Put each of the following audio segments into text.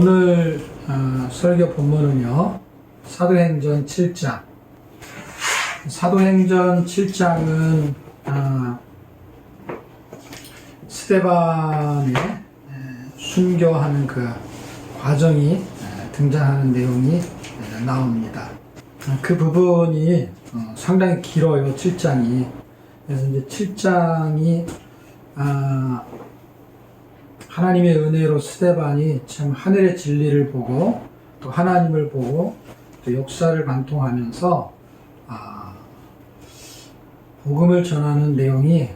오늘 설교 본문은요, 사도행전 7장. 사도행전 7장은 스데반의 순교하는 그 과정이 등장하는 내용이 나옵니다. 그 부분이 상당히 길어요, 7장이. 그래서 이제 7장이 하나님의 은혜로 스데반이 참 하늘의 진리를 보고 또 하나님을 보고 또 역사를 관통하면서 복음을 전하는 내용이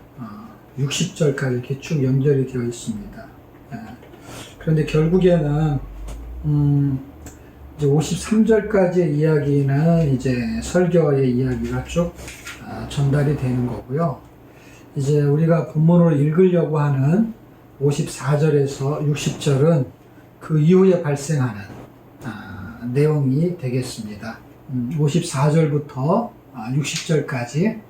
60절까지 이렇게 쭉 연결이 되어 있습니다. 그런데 결국에는 이제 53절까지의 이야기는 이제 설교의 이야기가 쭉 전달이 되는 거고요. 이제 우리가 본문으로 읽으려고 하는 54절에서 60절은 그 이후에 발생하는 내용이 되겠습니다. 54절부터 60절까지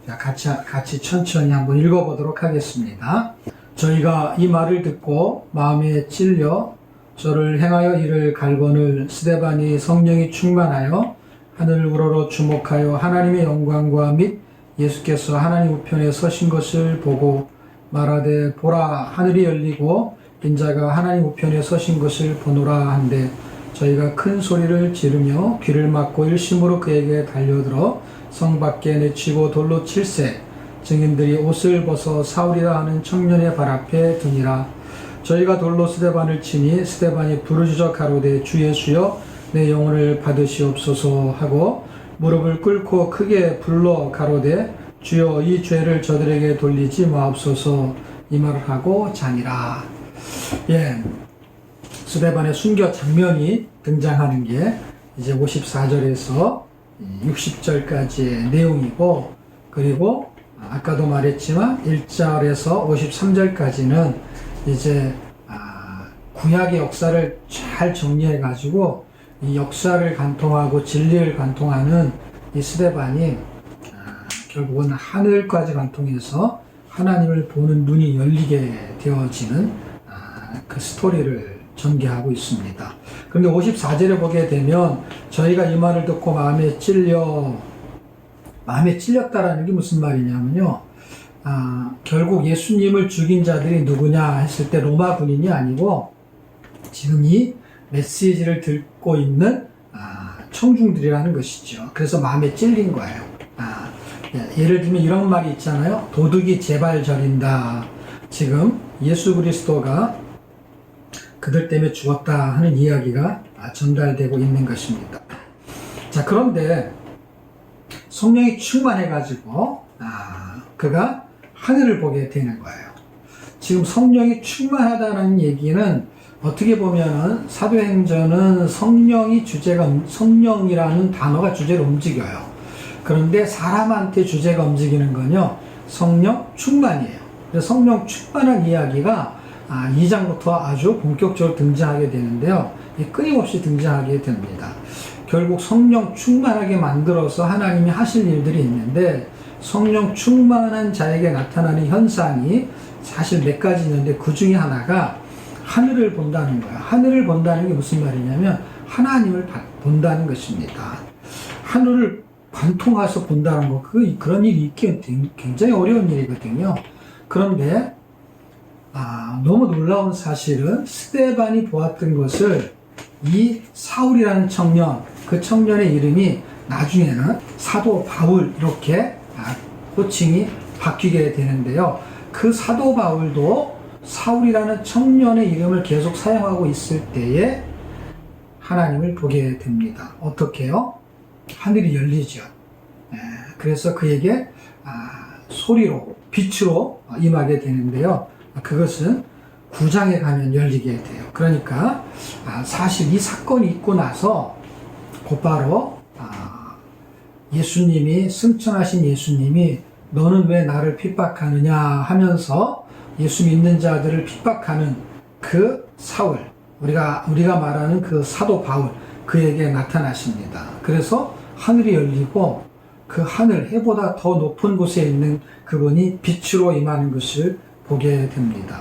같이 천천히 한번 읽어보도록 하겠습니다. 저희가 이 말을 듣고 마음에 찔려 저를 행하여 이를 갈거늘 스데반이 성령이 충만하여 하늘을 우러러 주목하여 하나님의 영광과 및 예수께서 하나님 우편에 서신 것을 보고 말하되 보라 하늘이 열리고 인자가 하나님 우편에 서신 것을 보노라 한데 저희가 큰 소리를 지르며 귀를 막고 일심으로 그에게 달려들어 성 밖에 내치고 돌로 칠세 증인들이 옷을 벗어 사울이라 하는 청년의 발 앞에 두니라. 저희가 돌로 스데반을 치니 스데반이 부르짖어 가로되 주 예수여 내 영혼을 받으시옵소서 하고 무릎을 꿇고 크게 불러 가로되 주여 이 죄를 저들에게 돌리지 마옵소서 이 말을 하고 자니라. 스데반의 순교 장면이 등장하는 게 이제 54절에서 60절까지의 내용이고, 그리고 아까도 말했지만 1절에서 53절까지는 이제 구약의 역사를 잘 정리해 가지고 이 역사를 관통하고 진리를 관통하는 이 스데반이 결국은 하늘까지 관통해서 하나님을 보는 눈이 열리게 되어지는 그 스토리를 전개하고 있습니다. 그런데 54절에 보게 되면 저희가 이 말을 듣고 마음에 찔렸다라는 게 무슨 말이냐면요, 결국 예수님을 죽인 자들이 누구냐 했을 때 로마 군인이 아니고 지금 이 메시지를 듣고 있는 청중들이라는 것이죠. 그래서 마음에 찔린 거예요. 예를 들면 이런 말이 있잖아요. 도둑이 제발 저린다. 지금 예수 그리스도가 그들 때문에 죽었다 하는 이야기가 전달되고 있는 것입니다. 자, 그런데 성령이 충만해가지고 그가 하늘을 보게 되는 거예요. 지금 성령이 충만하다는 얘기는 어떻게 보면은 사도행전은 성령이라는 단어가 주제로 움직여요. 그런데 사람한테 주제가 움직이는 건요, 성령 충만이에요. 그래서 성령 충만한 이야기가 2장부터 아주 본격적으로 등장하게 되는데요, 끊임없이 등장하게 됩니다. 결국 성령 충만하게 만들어서 하나님이 하실 일들이 있는데, 성령 충만한 자에게 나타나는 현상이 사실 몇 가지 있는데 그 중에 하나가 하늘을 본다는 거예요. 하늘을 본다는 게 무슨 말이냐면 하나님을 본다는 것입니다. 하늘을 관통해서 본다는 거, 그런 일이 있기 굉장히 어려운 일이거든요. 그런데 너무 놀라운 사실은 스데반이 보았던 것을 이 사울이라는 청년, 그 청년의 이름이 나중에는 사도 바울 이렇게 호칭이 바뀌게 되는데요. 그 사도 바울도 사울이라는 청년의 이름을 계속 사용하고 있을 때에 하나님을 보게 됩니다. 어떻게요? 하늘이 열리죠. 그래서 그에게 소리로, 빛으로 임하게 되는데요. 그것은 9장에 가면 열리게 돼요. 그러니까 사실 이 사건이 있고 나서 곧바로 예수님이, 승천하신 예수님이 너는 왜 나를 핍박하느냐 하면서 예수 믿는 자들을 핍박하는 그 사울, 우리가 말하는 그 사도 바울, 그에게 나타나십니다. 그래서 하늘이 열리고 그 하늘, 해보다 더 높은 곳에 있는 그분이 빛으로 임하는 것을 보게 됩니다.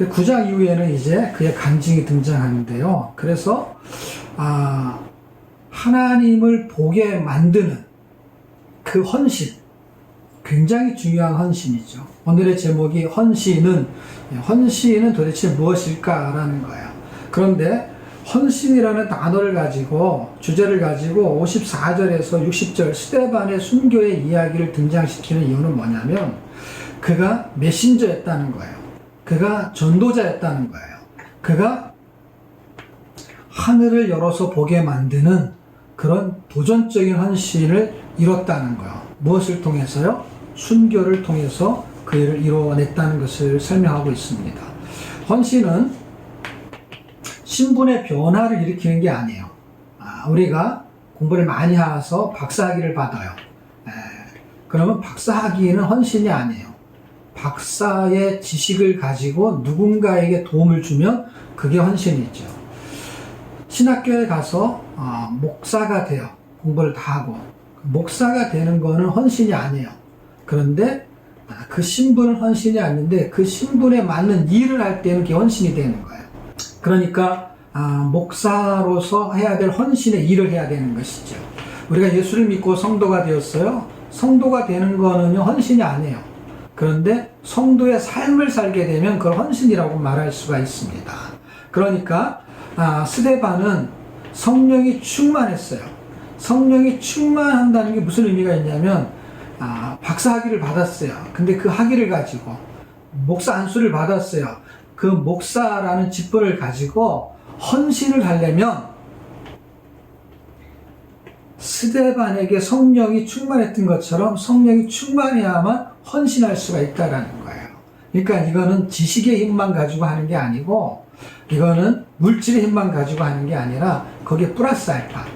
9장 이후에는 이제 그의 간증이 등장하는데요. 그래서 하나님을 보게 만드는 그 헌신, 굉장히 중요한 헌신이죠. 오늘의 제목이 헌신은 도대체 무엇일까라는 거예요. 그런데 헌신이라는 단어를 가지고, 주제를 가지고 54절에서 60절 스데반의 순교의 이야기를 등장시키는 이유는 뭐냐면 그가 메신저였다는 거예요. 그가 전도자였다는 거예요. 그가 하늘을 열어서 보게 만드는 그런 도전적인 헌신을 이뤘다는 거예요. 무엇을 통해서요? 순교를 통해서 그 일을 이뤄냈다는 것을 설명하고 있습니다. 헌신은 신분의 변화를 일으키는 게 아니에요. 우리가 공부를 많이 해서 박사학위를 받아요. 그러면 박사학위는 헌신이 아니에요. 박사의 지식을 가지고 누군가에게 도움을 주면 그게 헌신이죠. 신학교에 가서 목사가 돼요. 공부를 다 하고. 목사가 되는 거는 헌신이 아니에요. 그런데 그 신분은 헌신이 아닌데 그 신분에 맞는 일을 할 때는 그게 헌신이 되는 거예요. 그러니까 목사로서 해야 될 헌신의 일을 해야 되는 것이죠. 우리가 예수를 믿고 성도가 되었어요. 성도가 되는 거는요, 헌신이 아니에요. 그런데 성도의 삶을 살게 되면 그걸 헌신이라고 말할 수가 있습니다. 그러니까 스데반은 성령이 충만했어요. 성령이 충만한다는 게 무슨 의미가 있냐면 박사학위를 받았어요. 근데 그 학위를 가지고 목사 안수를 받았어요. 그 목사라는 직분을 가지고 헌신을 하려면 스데반에게 성령이 충만했던 것처럼 성령이 충만해야만 헌신할 수가 있다라는 거예요. 그러니까 이거는 지식의 힘만 가지고 하는 게 아니고 이거는 물질의 힘만 가지고 하는 게 아니라 거기에 플러스 알파.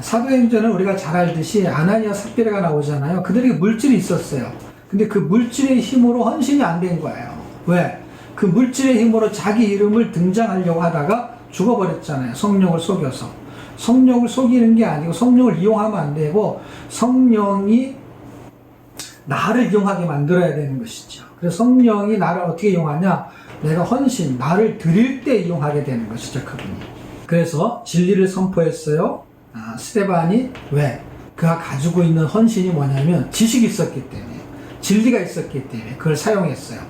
사도행전은 우리가 잘 알듯이 아나니아 삽비라가 나오잖아요. 그들에게 물질이 있었어요. 근데 그 물질의 힘으로 헌신이 안 된 거예요. 왜? 그 물질의 힘으로 자기 이름을 등장하려고 하다가 죽어버렸잖아요. 성령을 속여서. 성령을 속이는 게 아니고 성령을 이용하면 안 되고 성령이 나를 이용하게 만들어야 되는 것이죠. 그래서 성령이 나를 어떻게 이용하냐? 내가 헌신, 나를 드릴 때 이용하게 되는 것이죠, 그분이. 그래서 진리를 선포했어요. 스데반이 왜? 그가 가지고 있는 헌신이 뭐냐면 지식이 있었기 때문에, 진리가 있었기 때문에 그걸 사용했어요.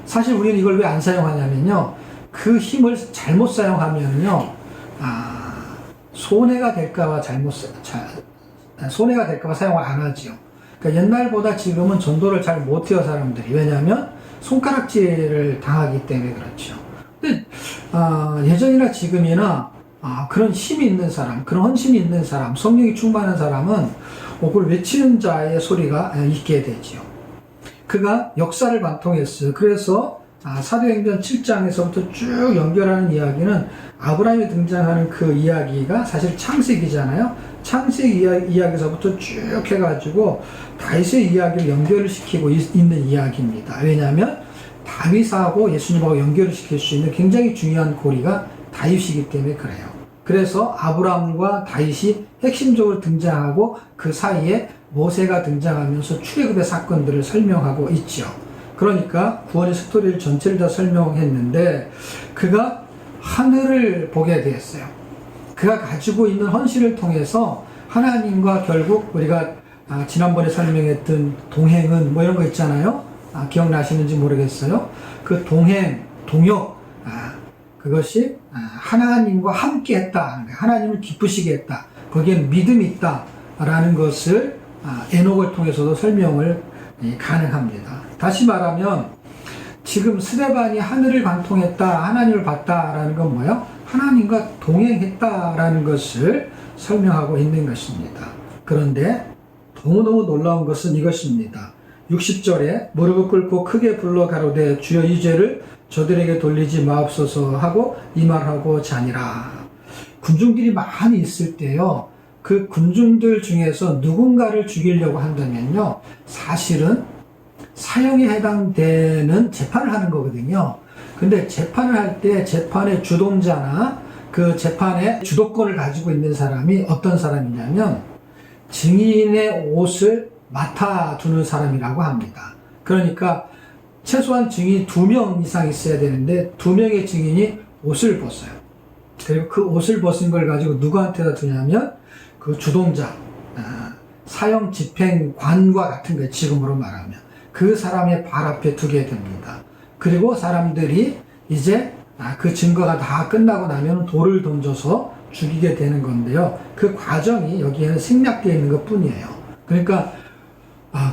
사실 우리는 이걸 왜 안 사용하냐면요, 그 힘을 잘못 사용하면요, 손해가 될까봐 손해가 될까봐 사용을 안 하지요. 그러니까 옛날보다 지금은 전도를 잘 못해요, 사람들이. 왜냐하면 손가락질을 당하기 때문에 그렇죠. 근데 예전이나 지금이나 그런 힘이 있는 사람, 그런 헌신이 있는 사람, 성령이 충만한 사람은 그걸 외치는 자의 소리가 있게 되지요. 그가 역사를 관통했어요. 그래서 사도행전 7장에서부터 쭉 연결하는 이야기는 아브라함이 등장하는 그 이야기가 사실 창세기잖아요. 창세기 이야기에서부터 쭉 해가지고 다윗의 이야기를 연결을 시키고 있는 이야기입니다. 왜냐하면 다윗하고 예수님하고 연결을 시킬 수 있는 굉장히 중요한 고리가 다윗이기 때문에 그래요. 그래서 아브라함과 다윗이 핵심적으로 등장하고 그 사이에 모세가 등장하면서 출애굽의 사건들을 설명하고 있죠. 그러니까 구원의 스토리를 전체를 다 설명했는데 그가 하늘을 보게 되었어요. 그가 가지고 있는 헌신을 통해서 하나님과 결국 우리가 지난번에 설명했던 동행은 뭐 이런 거 있잖아요. 기억나시는지 모르겠어요. 그 동행, 동역, 그것이 하나님과 함께 했다. 하나님을 기쁘시게 했다. 거기엔 믿음이 있다라는 것을 에녹을 통해서도 설명을 가능합니다. 다시 말하면 지금 스데반이 하늘을 관통했다, 하나님을 봤다라는 건 뭐예요? 하나님과 동행했다라는 것을 설명하고 있는 것입니다. 그런데 너무너무 놀라운 것은 이것입니다. 60절에 무릎을 꿇고 크게 불러 가로되 주여 이 죄를 저들에게 돌리지 마옵소서 하고 이 말하고 자니라. 군중들이 많이 있을 때요, 그 군중들 중에서 누군가를 죽이려고 한다면요, 사실은 사형에 해당되는 재판을 하는 거거든요. 근데 재판을 할 때 재판의 주동자나 그 재판의 주도권을 가지고 있는 사람이 어떤 사람이냐면 증인의 옷을 맡아두는 사람이라고 합니다. 그러니까 최소한 증인이 2명 이상 있어야 되는데 2명의 증인이 옷을 벗어요. 그리고 그 옷을 벗은 걸 가지고 누구한테다 두냐면 그 주동자, 사형 집행관과 같은 거예요. 지금으로 말하면 그 사람의 발 앞에 두게 됩니다. 그리고 사람들이 이제 그 증거가 다 끝나고 나면 돌을 던져서 죽이게 되는 건데요. 그 과정이 여기에는 생략되어 있는 것 뿐이에요. 그러니까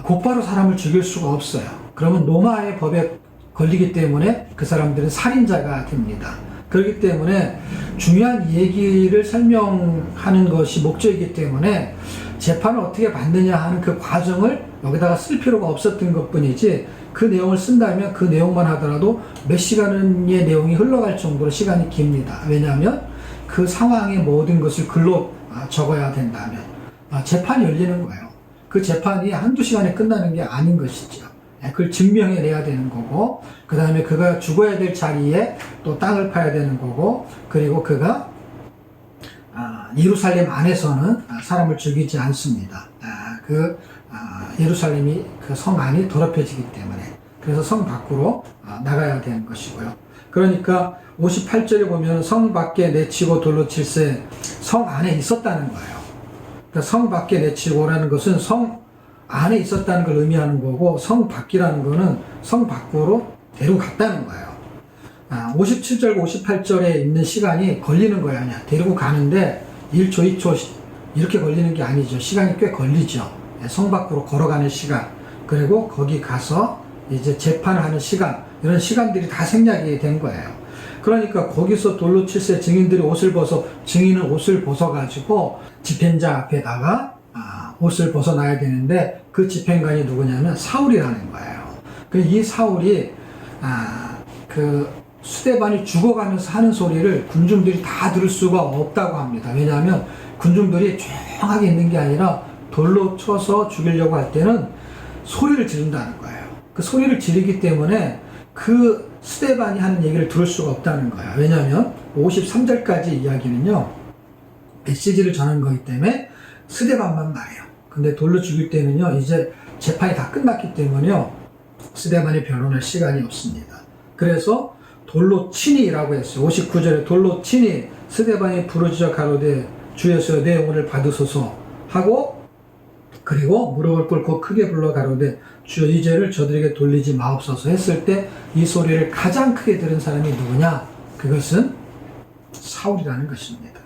곧바로 사람을 죽일 수가 없어요. 그러면 로마의 법에 걸리기 때문에 그 사람들은 살인자가 됩니다. 그렇기 때문에 중요한 얘기를 설명하는 것이 목적이기 때문에 재판을 어떻게 받느냐 하는 그 과정을 여기다가 쓸 필요가 없었던 것 뿐이지, 그 내용을 쓴다면 그 내용만 하더라도 몇 시간의 내용이 흘러갈 정도로 시간이 깁니다. 왜냐하면 그 상황의 모든 것을 글로 적어야 된다면 재판이 열리는 거예요. 그 재판이 한두 시간에 끝나는 게 아닌 것이죠. 그걸 증명해내야 되는 거고, 그 다음에 그가 죽어야 될 자리에 또 땅을 파야 되는 거고, 그리고 그가 예루살렘 안에서는 사람을 죽이지 않습니다. 예루살렘이 그 성 안이 더럽혀지기 때문에. 그래서 성 밖으로 나가야 되는 것이고요. 그러니까 58절에 보면 성 밖에 내치고 돌로 칠세, 성 안에 있었다는 거예요. 그러니까 성 밖에 내치고라는 것은 성 안에 있었다는 걸 의미하는 거고, 성 밖이라는 거는 성 밖으로 데려갔다는 거예요. 57절과 58절에 있는 시간이 걸리는 거예요. 그냥 데리고 가는데 1초, 2초 이렇게 걸리는 게 아니죠. 시간이 꽤 걸리죠. 성 밖으로 걸어가는 시간, 그리고 거기 가서 이제 재판을 하는 시간, 이런 시간들이 다 생략이 된 거예요. 그러니까 거기서 돌로 칠세 증인들이 옷을 벗어, 증인은 옷을 벗어가지고 집행자 앞에다가 옷을 벗어놔야 되는데, 그 집행관이 누구냐면 사울이라는 거예요. 이 사울이 그 스데반이 죽어가면서 하는 소리를 군중들이 다 들을 수가 없다고 합니다. 왜냐하면 군중들이 조용하게 있는 게 아니라 돌로 쳐서 죽이려고 할 때는 소리를 지른다는 거예요. 그 소리를 지르기 때문에 그 스데반이 하는 얘기를 들을 수가 없다는 거예요. 왜냐하면 53절까지 이야기는요, 메시지를 전하는 거기 때문에 스데반만 말해요. 근데 돌로 죽일 때는요, 이제 재판이 다 끝났기 때문에요, 스데반이 변론할 시간이 없습니다. 그래서 돌로 치니라고 했어요. 59절에 돌로 치니 스데반이 부르짖어 가로되 주 예수여 내 영혼을 받으소서 하고, 그리고 무릎을 꿇고 크게 불러 가로되 주여 이 죄를 저들에게 돌리지 마옵소서 했을 때 이 소리를 가장 크게 들은 사람이 누구냐? 그것은 사울이라는 것입니다.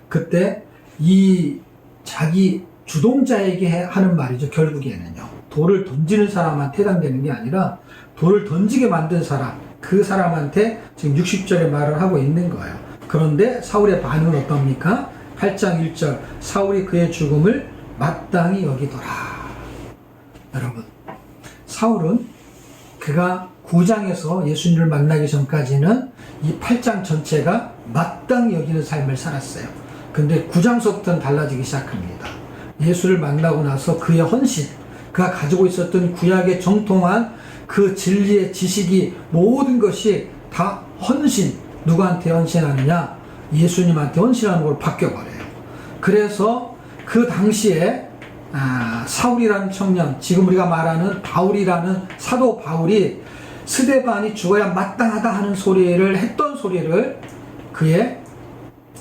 그때 이 자기 주동자에게 하는 말이죠. 결국에는요, 돌을 던지는 사람한테 해당되는 게 아니라 돌을 던지게 만든 사람, 그 사람한테 지금 60절에 말을 하고 있는 거예요. 그런데 사울의 반응은 어떻습니까? 8장 1절 사울이 그의 죽음을 마땅히 여기더라. 여러분, 사울은 그가 9장에서 예수님을 만나기 전까지는 이 8장 전체가 마땅히 여기는 삶을 살았어요. 근데 9장서부터는 달라지기 시작합니다. 예수를 만나고 나서 그의 헌신, 그가 가지고 있었던 구약의 정통한 그 진리의 지식이 모든 것이 다 헌신, 누구한테 헌신하느냐? 예수님한테 헌신하는 걸로 바뀌어버려요. 그래서 그 당시에 사울이라는 청년, 지금 우리가 말하는 바울이라는 사도 바울이 스데반이 죽어야 마땅하다 하는 소리를 했던 소리를 그의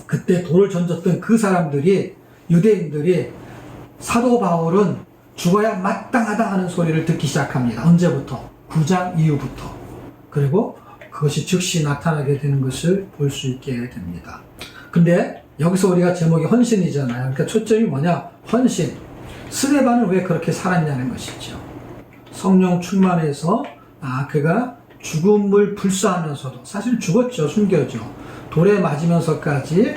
그때 돌을 던졌던 그 사람들이, 유대인들이 사도 바울은 죽어야 마땅하다 하는 소리를 듣기 시작합니다. 언제부터? 9장 이후부터. 그리고 그것이 즉시 나타나게 되는 것을 볼 수 있게 됩니다. 근데 여기서 우리가 제목이 헌신이잖아요. 그러니까 초점이 뭐냐? 헌신. 스데반은 왜 그렇게 살았냐는 것이죠. 성령 충만해서 그가 죽음을 불사하면서도, 사실 죽었죠. 숨겨져. 돌에 맞으면서까지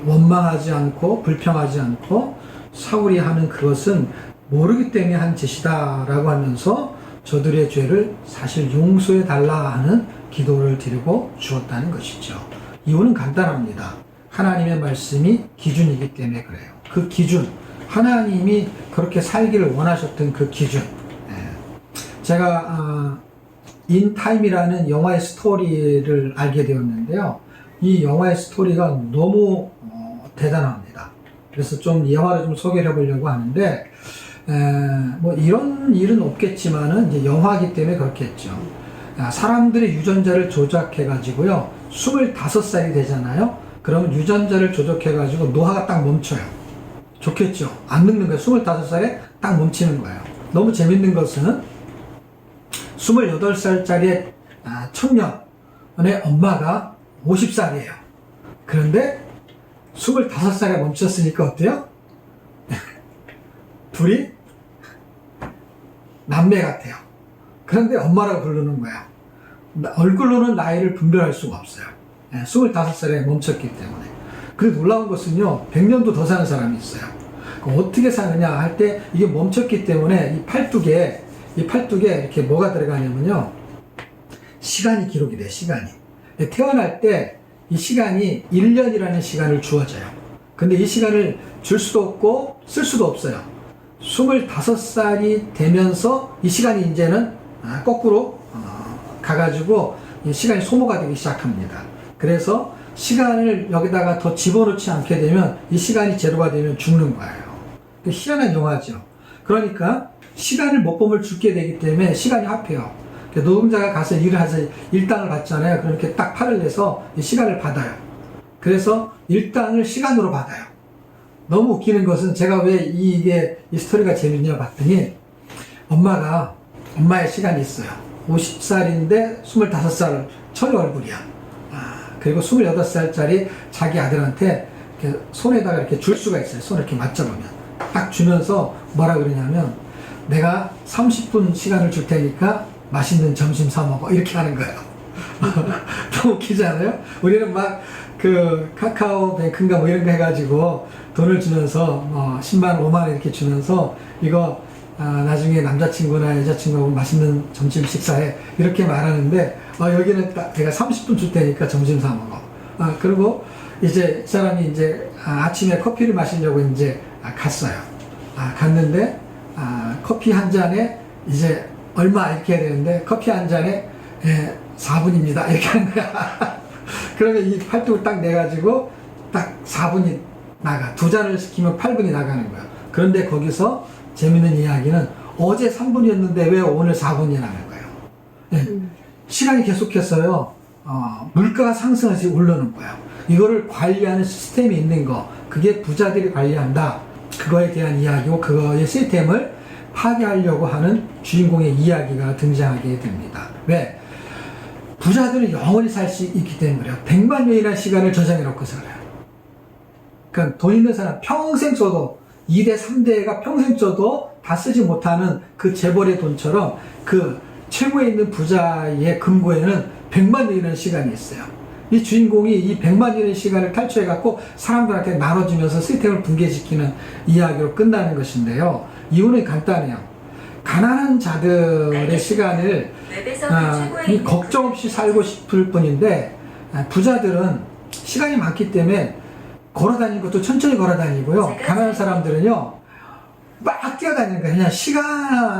원망하지 않고 불평하지 않고 사울이 하는 그것은 모르기 때문에 한 짓이다 라고 하면서 저들의 죄를 사실 용서해 달라 하는 기도를 드리고 죽었다는 것이죠. 이유는 간단합니다. 하나님의 말씀이 기준이기 때문에 그래요. 그 기준, 하나님이 그렇게 살기를 원하셨던 그 기준. 제가 인타임이라는 영화의 스토리를 알게 되었는데요. 이 영화의 스토리가 너무 대단합니다. 그래서 좀 예화를 좀 소개를 해보려고 하는데, 뭐 이런 일은 없겠지만은 이제 영화이기 때문에 그렇겠죠. 사람들의 유전자를 조작해가지고요, 25살이 되잖아요. 그러면 유전자를 조작해가지고 노화가 딱 멈춰요. 좋겠죠. 안 늙는 거예요. 25살에 딱 멈추는 거예요. 너무 재밌는 것은 28살짜리 청년의 엄마가 50살이에요. 그런데 25살에 멈췄으니까 어때요? 둘이 남매 같아요. 그런데 엄마라고 부르는 거야. 얼굴로는 나이를 분별할 수가 없어요. 25살에 멈췄기 때문에. 그리고 놀라운 것은요, 100년도 더 사는 사람이 있어요. 어떻게 사느냐 할 때, 이게 멈췄기 때문에 이 팔뚝에 이렇게 뭐가 들어가냐면요, 시간이 기록이 돼요. 시간이. 태어날 때 이 시간이 1년이라는 시간을 주어져요. 근데 이 시간을 줄 수도 없고 쓸 수도 없어요. 25살이 되면서 이 시간이 이제는 거꾸로 가가지고 이 시간이 소모가 되기 시작합니다. 그래서 시간을 여기다가 더 집어넣지 않게 되면 이 시간이 제로가 되면 죽는 거예요. 희한한 영화죠. 그러니까 시간을 모범을 주게 되기 때문에 시간이 합해요. 노동자가 가서 일을 해서 일당을 받잖아요. 그럼 이렇게 딱 팔을 내서 이 시간을 받아요. 그래서 일당을 시간으로 받아요. 너무 웃기는 것은, 제가 왜 이 스토리가 재밌냐 봤더니, 엄마의 시간이 있어요. 50살인데 25살 처녀 얼굴이야. 그리고 28살짜리 자기 아들한테 이렇게 손에다가 이렇게 줄 수가 있어요. 손을 이렇게 맞잡으면. 딱 주면서 뭐라 그러냐면, 내가 30분 시간을 줄 테니까 맛있는 점심 사 먹어. 이렇게 하는 거예요. 너무 웃기지 않아요? 우리는 막 카카오뱅크인가 뭐 이런 거 해가지고 돈을 주면서 10만 원, 5만 원 이렇게 주면서, 이거 나중에 남자친구나 여자친구하고 맛있는 점심 식사해, 이렇게 말하는데, 여기는 딱 내가 30분 줄 테니까 점심 사 먹어. 그리고 이제 이 사람이 이제 아침에 커피를 마시려고 이제 갔어요. 갔는데 커피 한 잔에 이제 얼마 이렇게 해야 되는데, 커피 한 잔에 4분입니다. 이렇게 하는 거야. 그러면 이 팔뚝을 딱 내가지고 딱 4분이 나가. 2잔을 시키면 8분이 나가는 거야. 그런데 거기서 재밌는 이야기는, 어제 3분이었는데 왜 오늘 4분이라는 거예요. 시간이 계속해서요, 물가가 상승해서 오르는 거예요. 이거를 관리하는 시스템이 있는 거, 그게 부자들이 관리한다. 그거에 대한 이야기고, 그거의 시스템을 파괴하려고 하는 주인공의 이야기가 등장하게 됩니다. 왜? 부자들은 영원히 살 수 있기 때문에요. 100만 년이라는 시간을 저장해 놓고 살아요. 그러니까 돈 있는 사람 평생 써도, 2대, 3대가 평생 써도 다 쓰지 못하는 그 재벌의 돈처럼, 그 최고에 있는 부자의 금고에는 100만 년이라는 시간이 있어요. 이 주인공이 이 100만 년의 시간을 탈취해갖고 사람들한테 나눠주면서 시스템을 붕괴시키는 이야기로 끝나는 것인데요. 이유는 간단해요. 가난한 자들의 시간을 걱정 없이 살고 싶을 뿐인데, 부자들은 시간이 많기 때문에 걸어다니는 것도 천천히 걸어다니고요. 가난한 사람들은요, 막 뛰어다니는 거야. 그냥 시간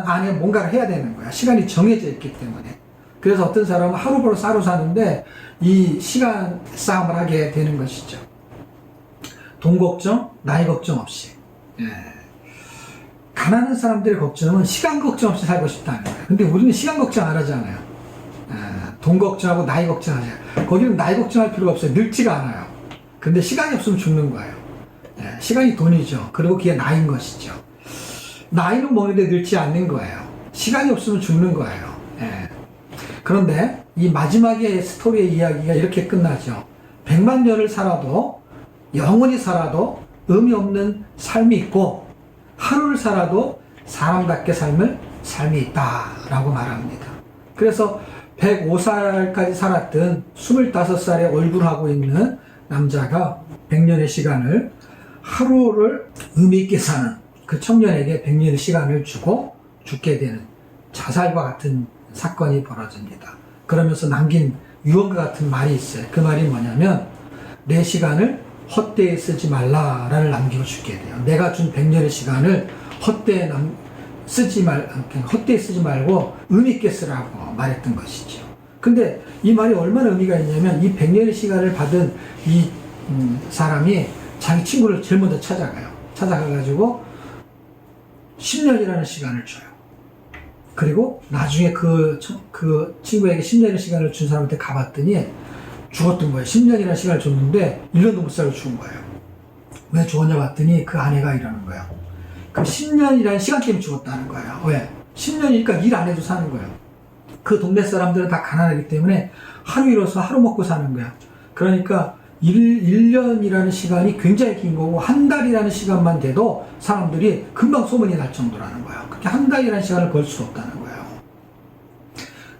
안에 뭔가를 해야 되는 거야. 시간이 정해져 있기 때문에. 그래서 어떤 사람은 하루벌어 쌀로 사는데 이 시간 싸움을 하게 되는 것이죠. 돈 걱정, 나이 걱정 없이. 가난한 사람들의 걱정은 시간 걱정 없이 살고 싶다는 거예요. 근데 우리는 시간 걱정 안 하잖아요. 돈 걱정하고 나이 걱정하잖아요. 거기는 나이 걱정할 필요가 없어요. 늙지가 않아요. 근데 시간이 없으면 죽는 거예요. 시간이 돈이죠. 그리고 그게 나이인 것이죠. 나이는 먹는데 늙지 않는 거예요. 시간이 없으면 죽는 거예요. 그런데 이 마지막에 스토리의 이야기가 이렇게 끝나죠. 100만 년을 살아도, 영원히 살아도 의미 없는 삶이 있고, 하루를 살아도 사람답게 삶이 있다라고 말합니다. 그래서 105살까지 살았던 25살의 얼굴하고 있는 남자가 100년의 시간을, 하루를 의미 있게 사는 그 청년에게 100년의 시간을 주고 죽게 되는 자살과 같은 사건이 벌어집니다. 그러면서 남긴 유언과 같은 말이 있어요. 그 말이 뭐냐면, 내 시간을 헛되이 쓰지 말라를 남기고 죽게 돼요. 내가 준 100년의 시간을 헛되이 쓰지 말고 의미 있게 쓰라고 말했던 것이죠. 근데 이 말이 얼마나 의미가 있냐면, 이 100년의 시간을 받은 이 사람이 자기 친구를 제일 먼저 찾아가요. 찾아가가지고 10년이라는 시간을 줘요. 그리고 나중에 그 친구에게 10년의 시간을 준 사람한테 가봤더니 죽었던 거예요. 10년이라는 시간을 줬는데 1년도 못 살고 죽은 거예요. 왜 죽었냐 봤더니 그 아내가 이러는 거예요. 그 10년이라는 시간 때문에 죽었다는 거예요. 왜? 10년이니까 일 안 해도 사는 거예요. 그 동네 사람들은 다 가난하기 때문에 하루 일어서 하루 먹고 사는 거야. 그러니까 1년이라는 시간이 굉장히 긴 거고, 한 달이라는 시간만 돼도 사람들이 금방 소문이 날 정도라는 거예요. 그렇게 한 달이라는 시간을 벌 수 없다는 거예요.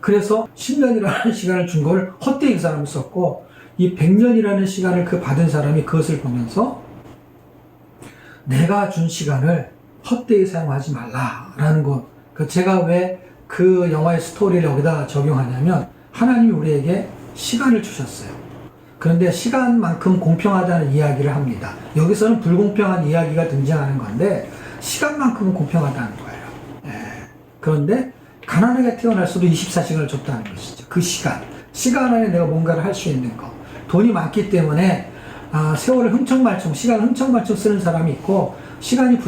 그래서 10년이라는 시간을 준 걸 헛되이 그 사람을 썼고, 이 100년이라는 시간을 그 받은 사람이 그것을 보면서 내가 준 시간을 헛되이 사용하지 말라라는 것. 제가 왜 그 영화의 스토리를 여기다 적용하냐면, 하나님이 우리에게 시간을 주셨어요. 그런데 시간만큼 공평하다는 이야기를 합니다. 여기서는 불공평한 이야기가 등장하는 건데 시간만큼은 공평하다는 거예요. 예. 그런데 가난하게 태어날 수도 24시간을 줬다는 것이죠. 그 시간 안에 내가 뭔가를 할 수 있는 거. 돈이 많기 때문에 세월을 흥청말청, 시간을 흥청말청 쓰는 사람이 있고, 시간이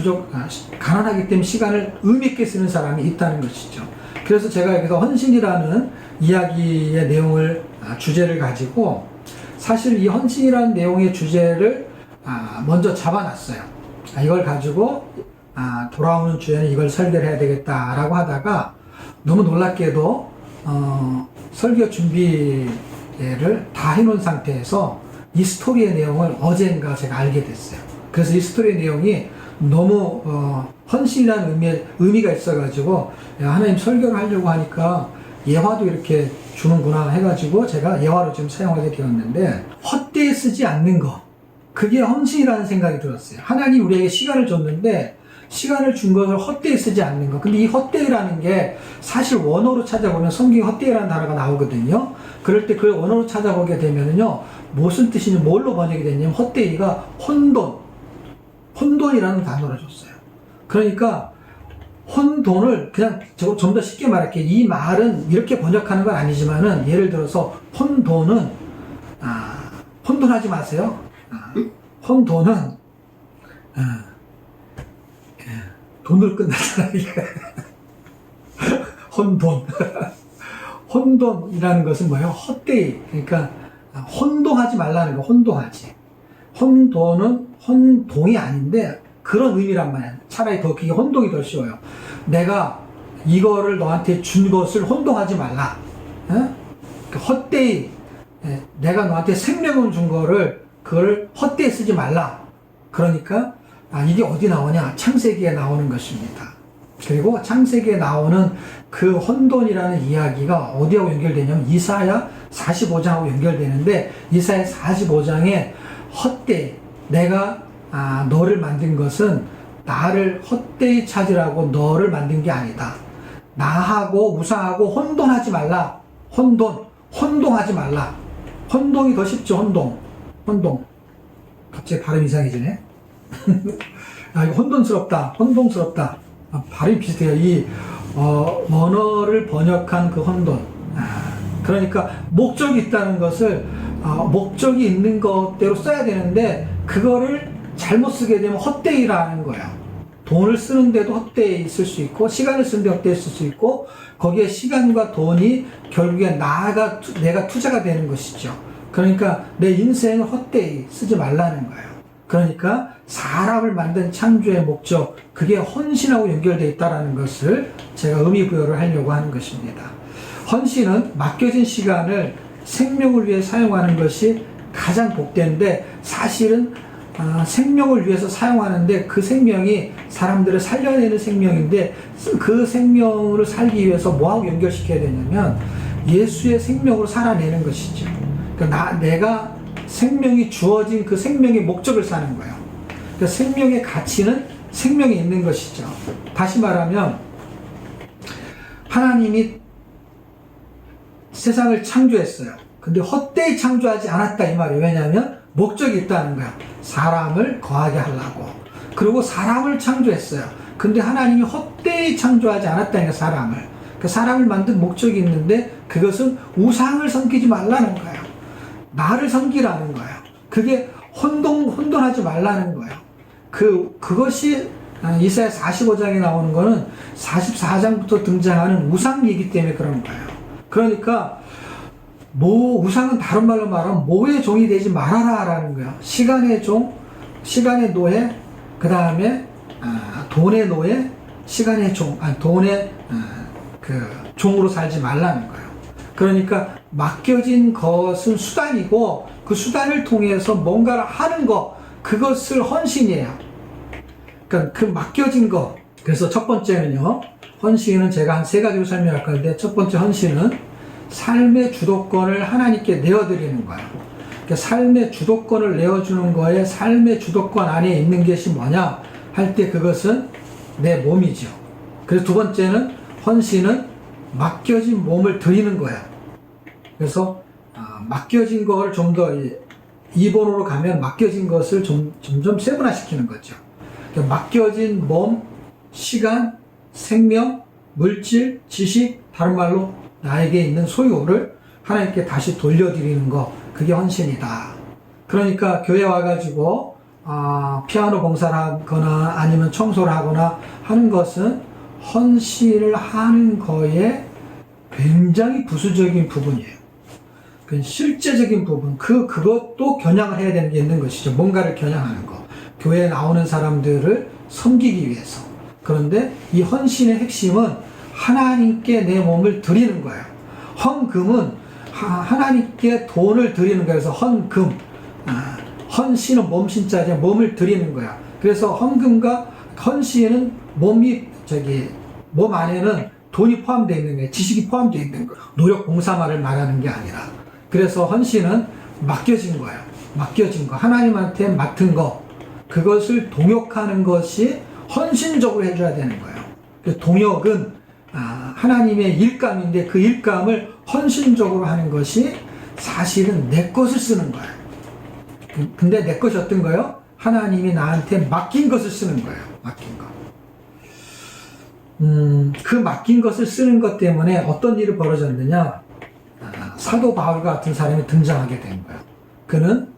가난하기 때문에 시간을 의미 있게 쓰는 사람이 있다는 것이죠. 그래서 제가 여기서 헌신이라는 이야기의 내용을, 주제를 가지고, 사실 이 헌신이라는 내용의 주제를 먼저 잡아놨어요. 이걸 가지고 돌아오는 주에는 이걸 설계를 해야 되겠다라고 하다가, 너무 놀랍게도 설교 준비를 다 해놓은 상태에서 이 스토리의 내용을 어젠가 제가 알게 됐어요. 그래서 이 스토리의 내용이 너무 헌신이라는 의미가 있어가지고, 하나님 설교를 하려고 하니까 예화도 이렇게 주는구나 해가지고 제가 예화로 지금 사용하게 되었는데, 헛되이 쓰지 않는 거, 그게 헌신이라는 생각이 들었어요. 하나님 우리에게 시간을 줬는데 시간을 준 것을 헛되이 쓰지 않는 거. 근데 이 헛되이라는 게 사실 원어로 찾아보면 성경에 헛되이라는 단어가 나오거든요. 그럴 때 그 원어로 찾아보게 되면요, 무슨 뜻이냐, 뭘로 번역이 됐냐면 헛되이가 혼돈이라는 단어를 줬어요. 그러니까 혼돈을 그냥 좀 더 쉽게 말할게요. 이 말은 이렇게 번역하는 건 아니지만은, 예를 들어서 혼돈은 혼돈하지 마세요. 혼돈은 돈을 끝나잖아요. 혼돈이라는 것은 뭐예요? 헛되이. 그러니까 혼동하지 말라는 거. 혼동하지. 혼돈은 혼동이 아닌데 그런 의미란 말이야. 차라리 더 그게 혼동이 더 쉬워요. 내가 이거를 너한테 준 것을 혼동하지 말라. 헛되이, 내가 너한테 생명을 준 거를, 그걸 헛되이 쓰지 말라. 그러니까 이게 어디 나오냐? 창세기에 나오는 것입니다. 그리고 창세기에 나오는 그 혼돈이라는 이야기가 어디하고 연결되냐면 이사야 45장하고 연결되는데, 이사야 45장에 헛되이, 내가 너를 만든 것은 나를 헛되이 찾으라고 너를 만든 게 아니다. 나하고 우상하고 혼돈하지 말라. 혼동하지 말라. 혼동이 더 쉽죠. 혼동. 갑자기 발음 이상해지네. 이거 혼돈스럽다. 발음이 비슷해요. 이 언어를 번역한 그 혼돈. 그러니까 목적이 있다는 것을 목적이 있는 것대로 써야 되는데, 그거를 잘못 쓰게 되면 헛되이라는 거예요. 돈을 쓰는데도 헛되이 쓸 수 있고, 시간을 쓰는데 헛되이 쓸 수 있고, 거기에 시간과 돈이 결국에 내가 투자가 되는 것이죠. 그러니까 내 인생을 헛되이 쓰지 말라는 거예요. 그러니까 사람을 만든 창조의 목적, 그게 헌신하고 연결되어 있다는 것을 제가 의미 부여를 하려고 하는 것입니다. 헌신은 맡겨진 시간을 생명을 위해 사용하는 것이 가장 복된데, 사실은 생명을 위해서 사용하는데, 그 생명이 사람들을 살려내는 생명인데, 그 생명을 살기 위해서 뭐하고 연결시켜야 되냐면 예수의 생명으로 살아내는 것이죠. 그러니까 내가 생명이 주어진 그 생명의 목적을 사는 거예요. 그러니까 생명의 가치는 생명이 있는 것이죠. 다시 말하면 하나님이 세상을 창조했어요. 근데 헛되이 창조하지 않았다 이 말이에요. 왜냐하면 목적이 있다는 거야. 사람을 거하게 하려고. 그리고 사람을 창조했어요. 근데 하나님이 헛되이 창조하지 않았다니까, 사람을. 그 사람을 만든 목적이 있는데, 그것은 우상을 섬기지 말라는 거예요. 나를 섬기라는 거예요. 그게 혼돈하지 말라는 거예요. 그것이 이사야 45장에 나오는 거는 44장부터 등장하는 우상이기 때문에 그런 거예요. 그러니까 우상은 다른 말로 말하면 모의 종이 되지 말아라 라는 거예요. 시간의 종, 시간의 노예, 그 다음에 돈의 노예, 시간의 종, 돈의 그 종으로 살지 말라는 거예요. 그러니까 맡겨진 것은 수단이고 그 수단을 통해서 뭔가를 하는 것, 그것을 헌신이에요. 그러니까 그 맡겨진 것. 그래서 첫 번째는요, 헌신은 제가 한 3가지로 설명할 건데, 첫 번째 헌신은 삶의 주도권을 하나님께 내어드리는 거예요. 그러니까 삶의 주도권을 내어주는 거에 삶의 주도권 안에 있는 것이 뭐냐 할 때 그것은 내 몸이죠. 그래서 두 번째는 헌신은 맡겨진 몸을 드리는 거야. 그래서 맡겨진 거를 좀 더 2번으로 가면 맡겨진 것을 점점 세분화시키는 거죠. 그러니까 맡겨진 몸, 시간, 생명, 물질, 지식, 다른 말로 나에게 있는 소유를 하나님께 다시 돌려드리는 거, 그게 헌신이다. 그러니까 교회 와가지고 피아노 봉사를 하거나 아니면 청소를 하거나 하는 것은 헌신을 하는 거에 굉장히 부수적인 부분이에요. 그 실제적인 부분, 그것도 겨냥을 해야 되는 게 있는 것이죠. 뭔가를 겨냥하는 거. 교회에 나오는 사람들을 섬기기 위해서. 그런데 이 헌신의 핵심은 하나님께 내 몸을 드리는 거예요. 헌금은 하나님께 돈을 드리는 거예요. 그래서 헌금. 헌신은 몸신자지 몸을 드리는 거야. 그래서 헌금과 헌신은 몸 안에는 돈이 포함되어 있는 거예요. 지식이 포함되어 있는 거예요. 노력 봉사만을 말하는 게 아니라. 그래서 헌신은 맡겨진 거예요. 맡겨진 거. 하나님한테 맡은 거. 그것을 동역하는 것이 헌신적으로 해줘야 되는 거예요. 동역은 하나님의 일감인데 그 일감을 헌신적으로 하는 것이 사실은 내 것을 쓰는 거예요. 근데 내 것이 어떤 거예요? 하나님이 나한테 맡긴 것을 쓰는 거예요. 맡긴 것. 그 맡긴 것을 쓰는 것 때문에 어떤 일이 벌어졌느냐? 사도 바울 같은 사람이 등장하게 된 거예요. 그는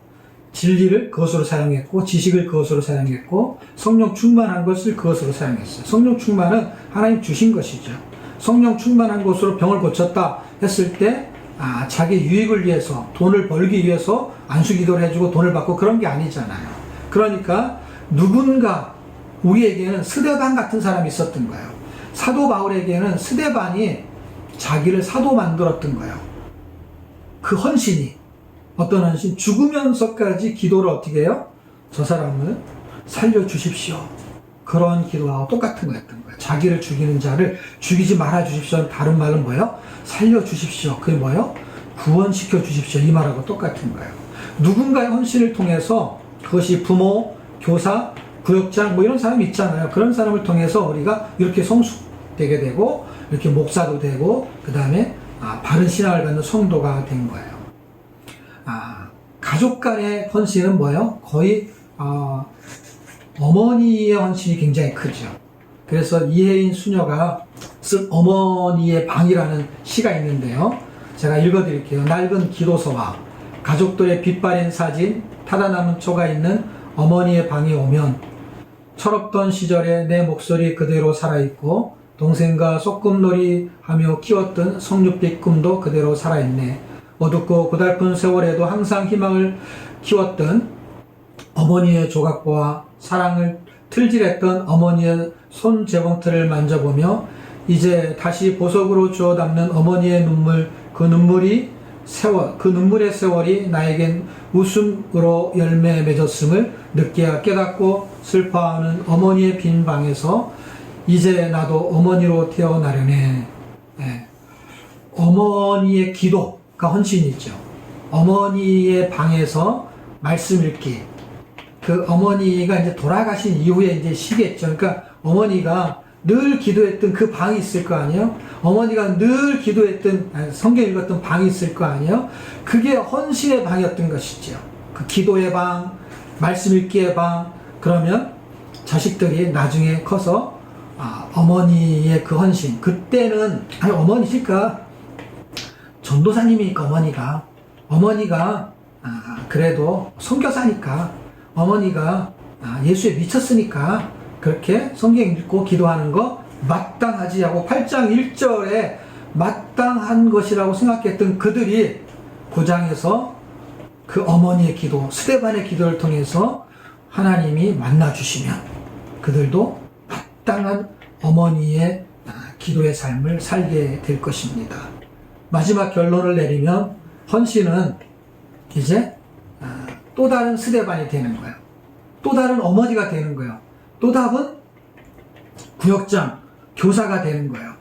진리를 그것으로 사용했고, 지식을 그것으로 사용했고, 성령 충만한 것을 그것으로 사용했어요. 성령 충만은 하나님 주신 것이죠. 성령 충만한 것으로 병을 고쳤다 했을 때, 자기 유익을 위해서, 돈을 벌기 위해서 안수기도를 해주고 돈을 받고 그런 게 아니잖아요. 그러니까 누군가 우리에게는 스데반 같은 사람이 있었던 거예요. 사도 바울에게는 스데반이 자기를 사도 만들었던 거예요. 그 헌신이 어떤 헌신? 죽으면서까지 기도를 어떻게 해요? 저 사람을 살려주십시오. 그런 기도하고 똑같은 거였던 거예요. 자기를 죽이는 자를 죽이지 말아 주십시오. 다른 말은 뭐예요? 살려주십시오. 그게 뭐예요? 구원시켜 주십시오. 이 말하고 똑같은 거예요. 누군가의 헌신을 통해서 그것이 부모, 교사, 구역장 이런 사람이 있잖아요. 그런 사람을 통해서 우리가 이렇게 성숙되게 되고 이렇게 목사도 되고 그 다음에 바른 신앙을 갖는 성도가 된 거예요. 가족 간의 헌신은 뭐예요? 거의 어머니의 헌신이 굉장히 크죠. 그래서 이혜인 수녀가 쓴 어머니의 방이라는 시가 있는데요. 제가 읽어드릴게요. 낡은 기도서와 가족들의 빛바랜 사진, 타다 남은 초가 있는 어머니의 방에 오면 철없던 시절에 내 목소리 그대로 살아있고 동생과 소꿉놀이 하며 키웠던 석류빛 꿈도 그대로 살아있네. 어둡고 고달픈 세월에도 항상 희망을 키웠던 어머니의 조각보와 사랑을 틀질했던 어머니의 손 재봉틀을 만져보며 이제 다시 보석으로 주워 담는 어머니의 눈물, 그 눈물의 세월이 나에겐 웃음으로 열매 맺었음을 느껴야 깨닫고 슬퍼하는 어머니의 빈 방에서 이제 나도 어머니로 태어나려네. 네. 어머니의 기도가 헌신이죠. 어머니의 방에서 말씀 읽기. 그 어머니가 이제 돌아가신 이후에 이제 시겠죠. 그러니까 어머니가 늘 기도했던 그 방이 있을 거 아니에요? 어머니가 늘 기도했던, 성경 읽었던 방이 있을 거 아니에요? 그게 헌신의 방이었던 것이죠. 그 기도의 방, 말씀 읽기의 방. 그러면 자식들이 나중에 커서 어머니의 그 헌신. 그때는 어머니니까 전도사님이니까 어머니가 그래도 선교사니까 어머니가 예수에 미쳤으니까 그렇게 성경 읽고 기도하는 거 마땅하지 하고 8장 1절에 마땅한 것이라고 생각했던 그들이 9장에서 그 어머니의 기도, 스데반의 기도를 통해서 하나님이 만나주시면 그들도 마땅한 어머니의 기도의 삶을 살게 될 것입니다. 마지막 결론을 내리면 헌신은 이제 또 다른 스데반이 되는 거예요. 또 다른 어머니가 되는 거예요. 또 다른 구역장, 교사가 되는 거예요.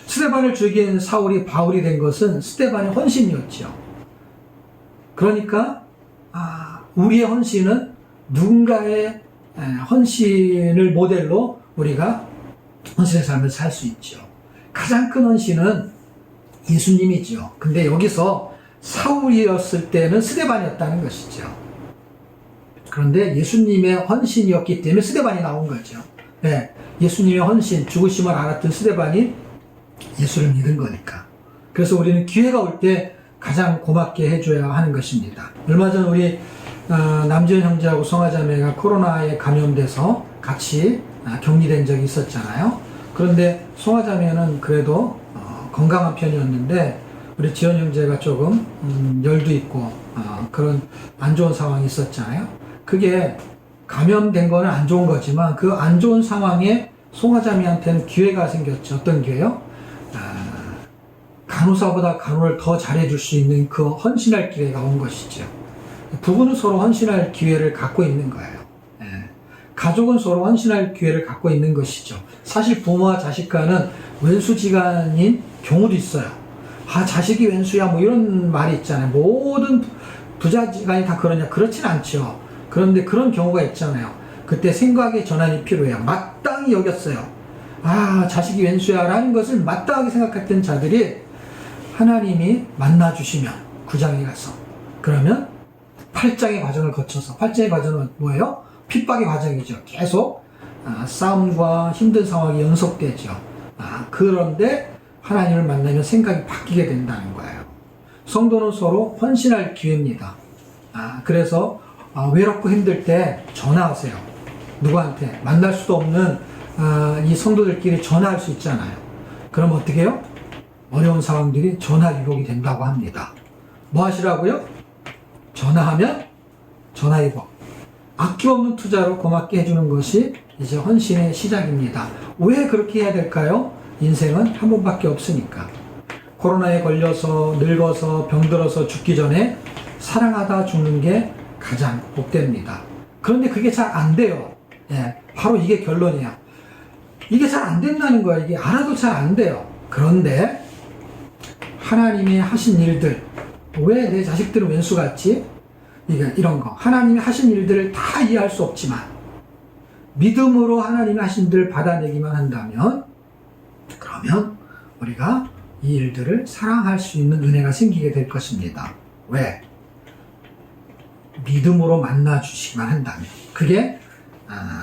스데반을 죽인 사울이 바울이 된 것은 스데반의 헌신이었죠. 그러니까 우리의 헌신은 누군가의 헌신을 모델로 우리가 헌신의 삶을 살 수 있죠. 가장 큰 헌신은 예수님이죠. 근데 여기서 사울이었을 때는 스데반이었다는 것이죠. 그런데 예수님의 헌신이었기 때문에 스데반이 나온 거죠. 네, 예수님의 헌신, 죽으심을 알았던 스데반이 예수를 믿은 거니까. 그래서 우리는 기회가 올 때 가장 고맙게 해줘야 하는 것입니다. 얼마 전 우리 남지현 형제하고 성화자매가 코로나에 감염돼서 같이 격리된 적이 있었잖아요. 그런데 성화자매는 그래도 건강한 편이었는데 우리 지현 형제가 조금 열도 있고 그런 안 좋은 상황이 있었잖아요. 그게 감염된 거는 안 좋은 거지만 그 안 좋은 상황에 송화자매한테는 기회가 생겼죠. 어떤 기회요? 간호사보다 간호를 더 잘해줄 수 있는 그 헌신할 기회가 온 것이죠. 부부는 서로 헌신할 기회를 갖고 있는 거예요. 가족은 서로 헌신할 기회를 갖고 있는 것이죠. 사실 부모와 자식 간은 왼수지간인 경우도 있어요. 자식이 왼수야 뭐 이런 말이 있잖아요. 모든 부자지간이 다 그러냐? 그렇진 않죠. 그런데 그런 경우가 있잖아요. 그때 생각의 전환이 필요해요. 마땅히 여겼어요. 자식이 왼수야 라는 것을 마땅하게 생각했던 자들이 하나님이 만나주시면 9장에 가서 그러면 8장의 과정을 거쳐서 8장의 과정은 뭐예요? 핍박의 과정이죠. 계속 싸움과 힘든 상황이 연속되죠. 그런데 하나님을 만나면 생각이 바뀌게 된다는 거예요. 성도는 서로 헌신할 기회입니다. 그래서 외롭고 힘들 때 전화하세요. 누구한테? 만날 수도 없는 이 성도들끼리 전화할 수 있잖아요. 그럼 어떻게 해요? 어려운 상황들이 전화 유혹이 된다고 합니다. 뭐 하시라고요? 전화하면 전화 유혹. 아낌없는 투자로 고맙게 해주는 것이 이제 헌신의 시작입니다. 왜 그렇게 해야 될까요? 인생은 한 번밖에 없으니까. 코로나에 걸려서 늙어서 병들어서 죽기 전에 사랑하다 죽는 게 가장 복됩니다. 그런데 그게 잘 안 돼요. 바로 이게 결론이야. 이게 잘 안 된다는 거야. 이게 알아도 잘 안 돼요. 그런데 하나님이 하신 일들, 왜 내 자식들은 왼수 같지? 이런 거. 하나님이 하신 일들을 다 이해할 수 없지만 믿음으로 하나님이 하신 일들을 받아내기만 한다면 그러면 우리가 이 일들을 사랑할 수 있는 은혜가 생기게 될 것입니다. 왜? 믿음으로 만나주시기만 한다면. 그게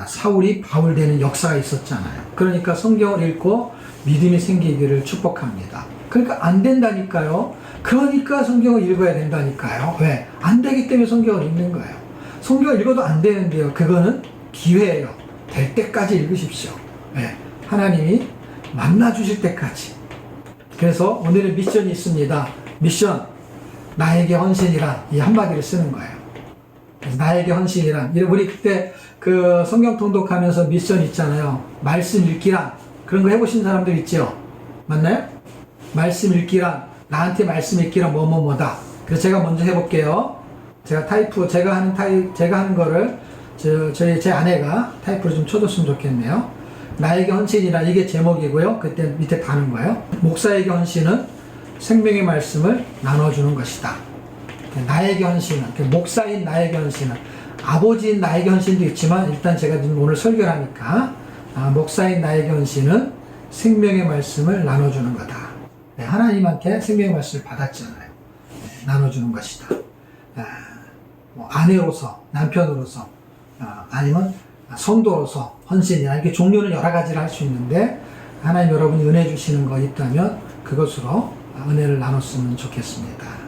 사울이 바울 되는 역사가 있었잖아요. 그러니까 성경을 읽고 믿음이 생기기를 축복합니다. 그러니까 안 된다니까요. 그러니까 성경을 읽어야 된다니까요. 왜? 안 되기 때문에 성경을 읽는 거예요. 성경을 읽어도 안 되는데요. 그거는 기회예요. 될 때까지 읽으십시오. 왜? 하나님이 만나주실 때까지. 그래서 오늘의 미션이 있습니다. 미션, 나에게 헌신이란 이 한마디를 쓰는 거예요. 나에게 헌신이란, 우리 그때 그 성경 통독하면서 미션 있잖아요. 말씀 읽기란, 그런 거 해보신 사람들 있죠? 맞나요? 말씀 읽기란, 나한테 말씀 읽기란 뭐뭐뭐다. 그래서 제가 먼저 해볼게요. 제가 하는 거를 제 아내가 타이프로 좀 쳐줬으면 좋겠네요. 나에게 헌신이란, 이게 제목이고요. 그때 밑에 다는 거예요. 목사에게 헌신은 생명의 말씀을 나눠주는 것이다. 나에게 헌신은, 목사인 나에게 헌신은, 아버지인 나에게 헌신도 있지만 일단 제가 지금 오늘 설교를 하니까 목사인 나에게 헌신은 생명의 말씀을 나눠주는 거다. 하나님한테 생명의 말씀을 받았잖아요. 나눠주는 것이다. 아내로서, 남편으로서, 아니면 성도로서 헌신이나 이렇게 종류는 여러 가지를 할 수 있는데 하나님 여러분이 은혜 주시는 거 있다면 그것으로 은혜를 나눴으면 좋겠습니다.